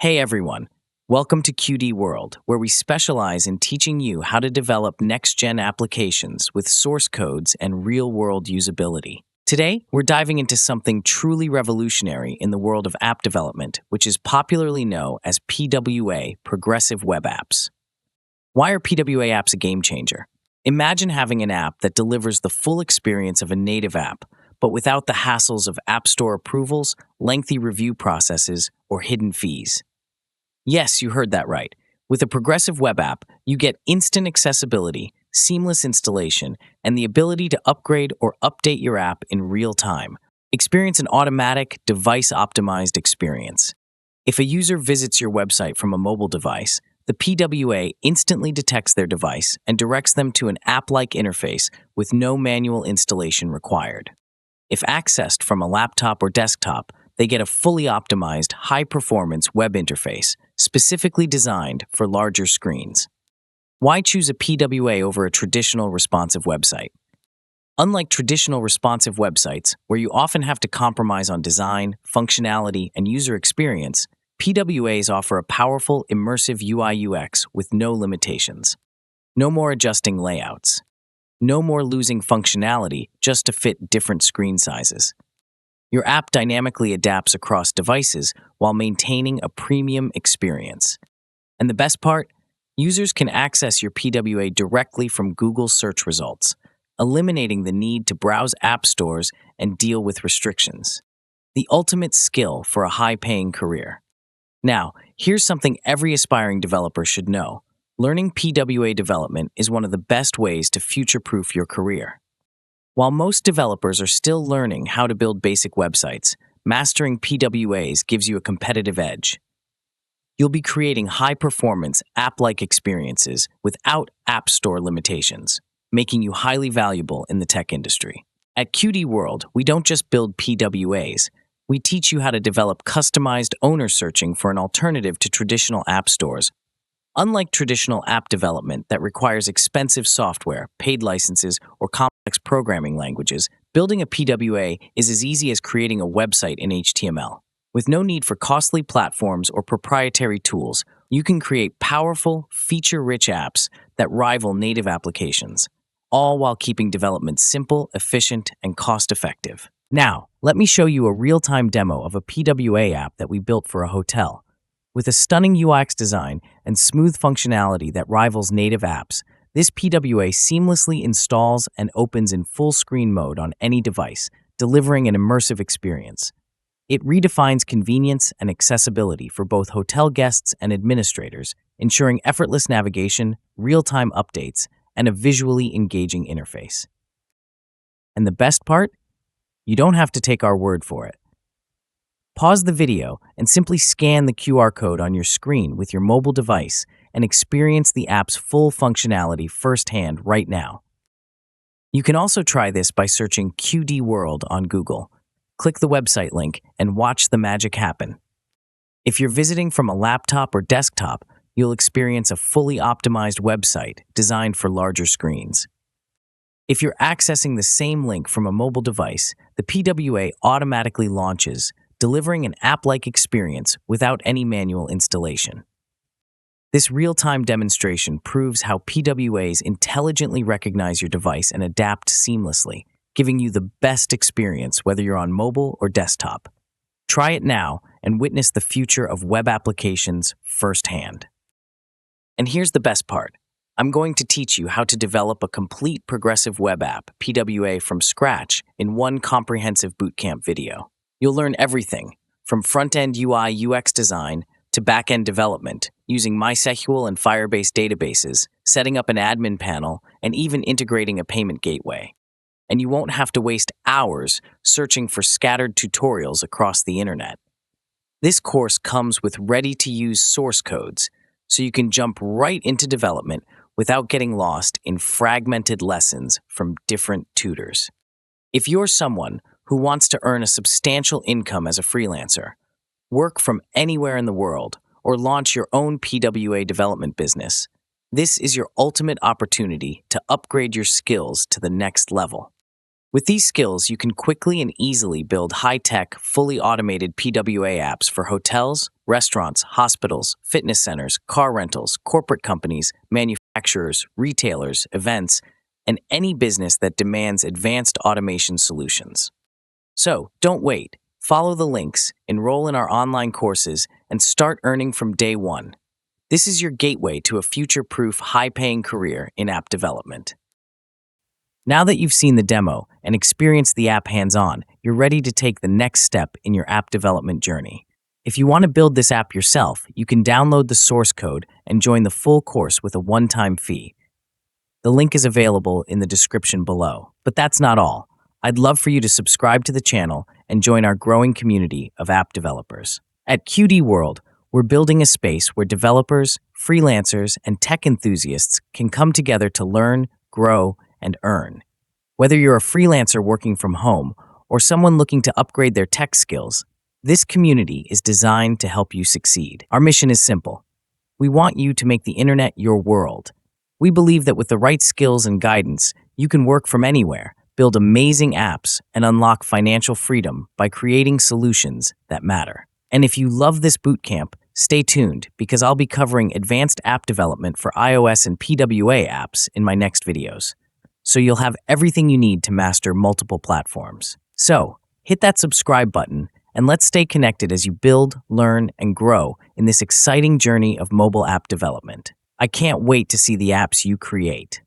Hey everyone, welcome to QD World, where we specialize in teaching you how to develop next-gen applications with source codes and real-world usability. Today, we're diving into something truly revolutionary in the world of app development, which is popularly known as PWA, Progressive Web Apps. Why are PWA apps a game changer? Imagine having an app that delivers the full experience of a native app, but without the hassles of App Store approvals, lengthy review processes, or hidden fees. Yes, you heard that right. With a progressive web app, you get instant accessibility, seamless installation, and the ability to upgrade or update your app in real time. Experience an automatic, device-optimized experience. If a user visits your website from a mobile device, the PWA instantly detects their device and directs them to an app-like interface with no manual installation required. If accessed from a laptop or desktop, they get a fully optimized, high-performance web interface specifically designed for larger screens. Why choose a PWA over a traditional responsive website? Unlike traditional responsive websites, where you often have to compromise on design, functionality, and user experience, PWAs offer a powerful, immersive UI/UX with no limitations. No more adjusting layouts. No more losing functionality just to fit different screen sizes. Your app dynamically adapts across devices while maintaining a premium experience. And the best part? Users can access your PWA directly from Google search results, eliminating the need to browse app stores and deal with restrictions. The ultimate skill for a high-paying career. Now, here's something every aspiring developer should know. Learning PWA development is one of the best ways to future-proof your career. While most developers are still learning how to build basic websites, mastering PWAs gives you a competitive edge. You'll be creating high-performance, app-like experiences without App Store limitations, making you highly valuable in the tech industry. At QD World, we don't just build PWAs. We teach you how to develop customized owner searching for an alternative to traditional app stores. Unlike traditional app development that requires expensive software, paid licenses, or complex programming languages, building a PWA is as easy as creating a website in HTML. With no need for costly platforms or proprietary tools, you can create powerful, feature-rich apps that rival native applications, all while keeping development simple, efficient, and cost-effective. Now, let me show you a real-time demo of a PWA app that we built for a hotel. With a stunning UX design and smooth functionality that rivals native apps, this PWA seamlessly installs and opens in full screen mode on any device, delivering an immersive experience. It redefines convenience and accessibility for both hotel guests and administrators, ensuring effortless navigation, real-time updates, and a visually engaging interface. And the best part? You don't have to take our word for it. Pause the video and simply scan the QR code on your screen with your mobile device and experience the app's full functionality firsthand right now. You can also try this by searching QD World on Google. Click the website link and watch the magic happen. If you're visiting from a laptop or desktop, you'll experience a fully optimized website designed for larger screens. If you're accessing the same link from a mobile device, the PWA automatically launches, delivering an app-like experience without any manual installation. This real-time demonstration proves how PWAs intelligently recognize your device and adapt seamlessly, giving you the best experience whether you're on mobile or desktop. Try it now and witness the future of web applications firsthand. And here's the best part. I'm going to teach you how to develop a complete progressive web app, PWA, from scratch in one comprehensive bootcamp video. You'll learn everything from front-end UI/UX design to back-end development using MySQL and Firebase databases, setting up an admin panel, and even integrating a payment gateway. And you won't have to waste hours searching for scattered tutorials across the internet. This course comes with ready-to-use source codes, so you can jump right into development without getting lost in fragmented lessons from different tutors. If you're someone who wants to earn a substantial income as a freelancer, work from anywhere in the world, or launch your own PWA development business, this is your ultimate opportunity to upgrade your skills to the next level. With these skills, you can quickly and easily build high-tech, fully automated PWA apps for hotels, restaurants, hospitals, fitness centers, car rentals, corporate companies, manufacturers, retailers, events, and any business that demands advanced automation solutions. So, don't wait. Follow the links, enroll in our online courses, and start earning from day one. This is your gateway to a future-proof, high-paying career in app development. Now that you've seen the demo and experienced the app hands-on, you're ready to take the next step in your app development journey. If you want to build this app yourself, you can download the source code and join the full course with a one-time fee. The link is available in the description below. But that's not all. I'd love for you to subscribe to the channel and join our growing community of app developers. At QD World, we're building a space where developers, freelancers, and tech enthusiasts can come together to learn, grow, and earn. Whether you're a freelancer working from home or someone looking to upgrade their tech skills, this community is designed to help you succeed. Our mission is simple. We want you to make the internet your world. We believe that with the right skills and guidance, you can work from anywhere, build amazing apps, and unlock financial freedom by creating solutions that matter. And if you love this bootcamp, stay tuned because I'll be covering advanced app development for iOS and PWA apps in my next videos. So you'll have everything you need to master multiple platforms. So, hit that subscribe button and let's stay connected as you build, learn, and grow in this exciting journey of mobile app development. I can't wait to see the apps you create.